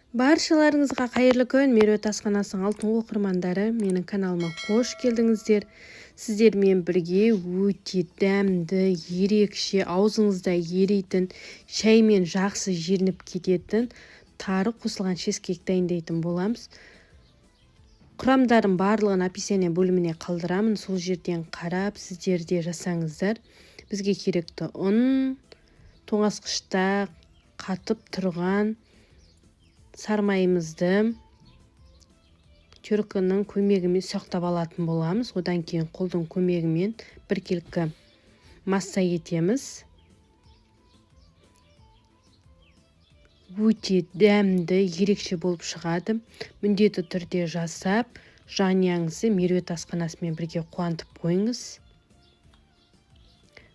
Баршаларыңызға қайырлы күн. Меруерт асханасының алтын оқырмандары, менің каналыма қош келдіңіздер. Сіздермен бірге өте дәмді, ерекше, аузыңызда еритін, шаймен жақсы жерініп кететін тары қосылған чизкейк дайындайтын боламыз. Құрамдарын барлығын описание бөліміне қалдырамын. Сол жерден қарап, сіздер де жасаңыздар. Бізге керекті ұн, тоңазытқышта қатып тұрған сармайымызды теркінің көмегімен сақтап алатын боламыз. Одан кейін қолдың көмегімен біркелкі масса етеміз. Өте дәмді, ерекше болып шығады. Міндетті түрде жасап, жанұяңызды Меруерт асханасымен бірге қуантып қойыңыз.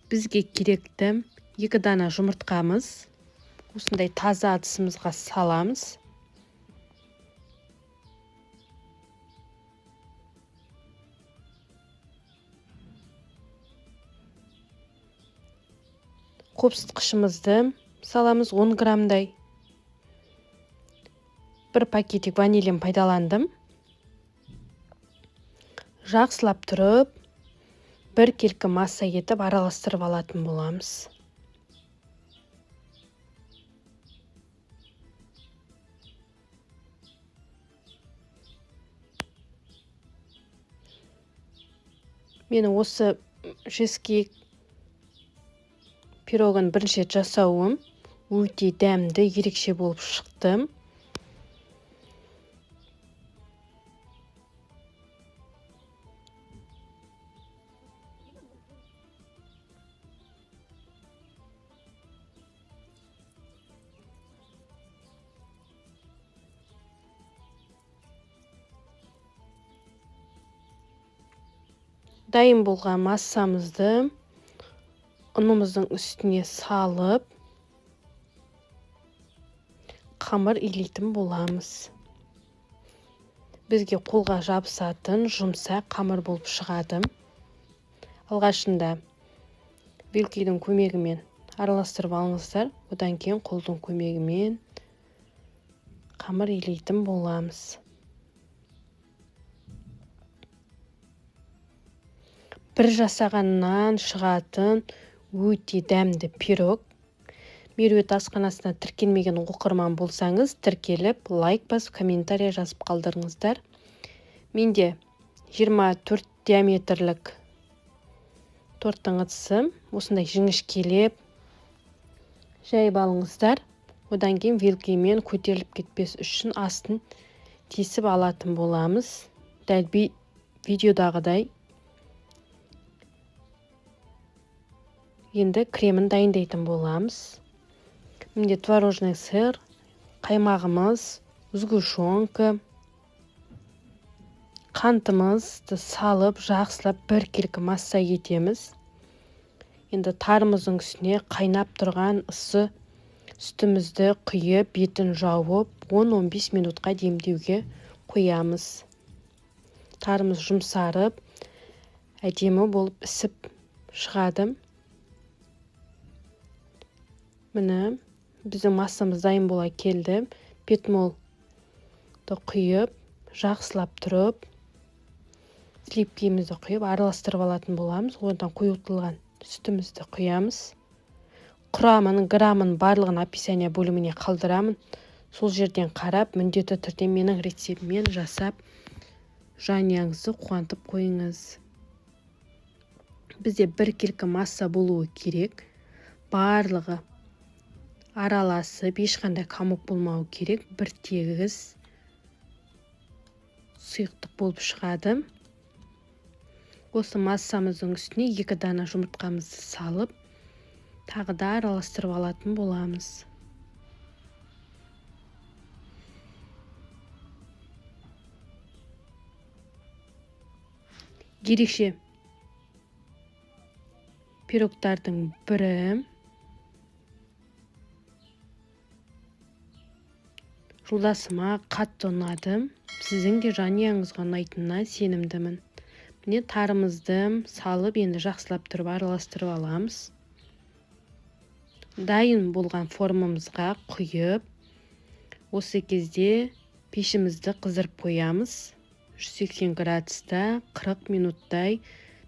Бізге керекті 2 дана жұмыртқамыз. Осындай таза ыдысымызға саламыз. Қопсытқышымызды саламыз 10 граммдай. 1 пакетик ванилин пайдаландым. Жақсылап тұрып, біркелкі масса етіп араластырып алатын боламыз. Менің осы чизкейк пирогын бірінші рет жасауым өте дәмді, ерекше болып шықты. Дайын болған массамызды ұнымыздың үстіне салып, қамыр илейтін боламыз. Бізге қолға жабысатын жұмсақ қамыр болып шығады. Алғашында вилкидің көмегімен араластырып алыңыздар. Одан кейін қолдың көмегімен қамыр илейтін боламыз. Бір жасағаннан шығатын өте дәмді пирог. Меруерт асханасына тіркелмеген оқырман болсаңыз, тіркеліп, лайк басып, комментария жазып қалдырыңыздар. Менде 24 диаметрлік торттың ыдысы. Осындай жіңішкелеп жайып алыңыздар. Одан кейін вилкимен көтеріліп кетпес үшін астын тесіп алатын боламыз. Дәл видеодағыдай. Енді кремін дайындайтын боламыз. Менде творожный сыр, қаймағымыз, сгущенка, қантымызды салып, жақсылап біркелкі масса етеміз. Енді тарымыздың үстіне қайнап тұрған ысы сүтімізді құйып, бетін жауып, 10-15 минутқа демдеуге қоямыз. Тарымыз жұмсарып, әдемі болып ісіп шығады. Міне, біздің массамыз дайын бола келді. Петмолды құйып, жақсылап тұрып, сливкемізді құйып, араластырып алатын боламыз. Одан қойылтылған сүтімізді құямыз. Құрамының грамын барлығын описание бөліміне қалдырамын. Сол жерден қарап, міндетті түрде менің рецептіммен жасап, жанұяңызды қуантып қойыңыз. Бізде біркелкі масса болуы керек. Барлығы араласып, ешқандай қамық болмауы керек. Бір тегіс сұйықтық болып шығады. Осы массамыздың үстіне 2 дана жұмыртқамызды салып, тағы да араластырып алатын боламыз. Ерекше пирогтардың бірі. Жолдасыма қатты ұнады. Сіздің де жанұяңызға ұнайтынына сенімдімін. Міне тарымызды салып, енді жақсылап тұрып араластырып аламыз. Дайын болған формамызға құйып, Осы кезде пешімізді қыздырып қоямыз. 180 градуста 40 минуттай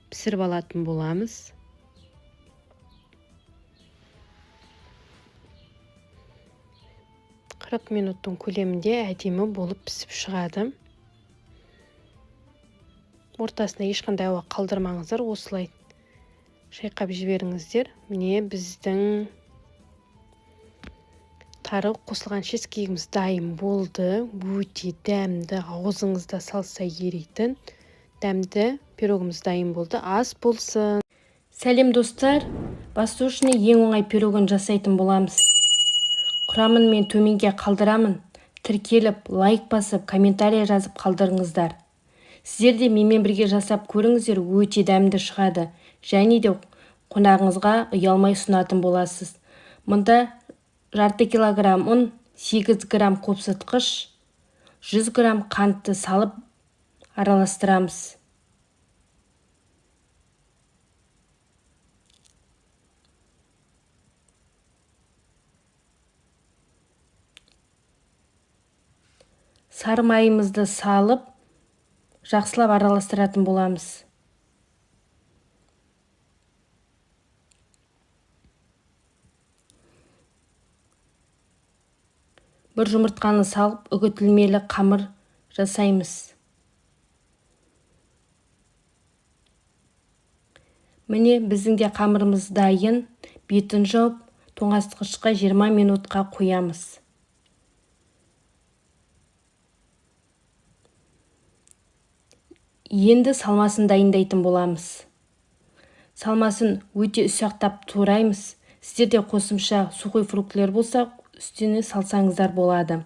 пісіріп алатын боламыз. Қырық минуттың көлемінде әдемі болып пісіп шығады. Ортасына ешқандай ауа қалдырмаңыздар, осылай шайқап жіберіңіздер. Міне біздің тары қосылған чизкейгіміз дайын болды. Өте дәмді, аузыңызда салса еритін дәмді пирогымыз дайын болды. Ас болсын. Сәлем достар, бастушыны ең оңай пирогын жасайтын боламыз. Құрамын мен төменге қалдырамын. Тіркеліп, лайк басып, комментарий жазып қалдырыңыздар. Сіздер де менімен бірге жасап көріңіздер, өте дәмді шығады. Және де қонағыңызға ұялмай ұсынатын боласыз. Мұнда жарты килограмм ұн, 8 грамм қопсытқыш, 100 грамм қантты салып араластырамыз. Сары майымызды салып, жақсылап араластыратын боламыз. Бір жұмыртқаны салып, үгітілмелі қамыр жасаймыз. Міне біздің де қамырымыз дайын. Бетін жауып, тоңазытқышқа 20 минутқа қоямыз. Енді салмасын дайындайтын боламыз. Салмасын өте ұсақтап тураймыз. Сіздерде қосымша сухой фруктілер болса, үстіне салсаңыздар болады.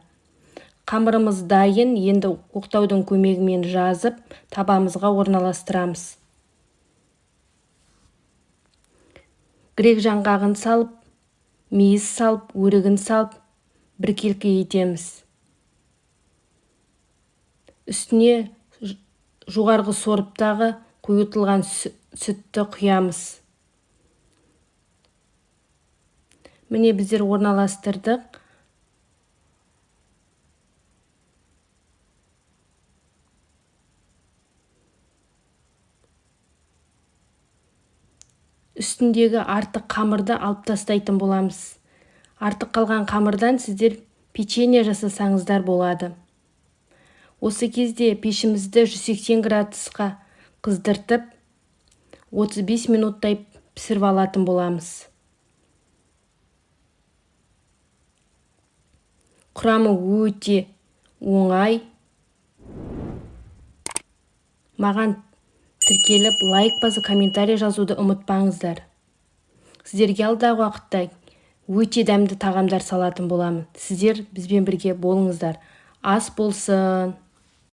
Қамырымыз дайын, енді оқтаудың көмегімен жазып, табамызға орналастырамыз. Грек жаңғағын салып, мейіз салып, өрігін салып, біркелкі етеміз. Үстіне жоғарғы сорыптағы қойытылған сүтті құямыз. Міне біздер орналастырдық. Үстіндегі артық қамырды алып тастайтын боламыз. Артық қалған қамырдан сіздер печенье жасасаңыздар болады. Осы кезде пешімізді 180 градусқа қыздыртып, 35 минуттай пісіріп алатын боламыз. Құрамы өте оңай. Маған тіркеліп, лайк басып, комментарий жазуды ұмытпаңыздар. Сіздерге алдағы уақытта өте дәмді тағамдар салатын боламын. Сіздер бізбен бірге болыңыздар. Ас болсын.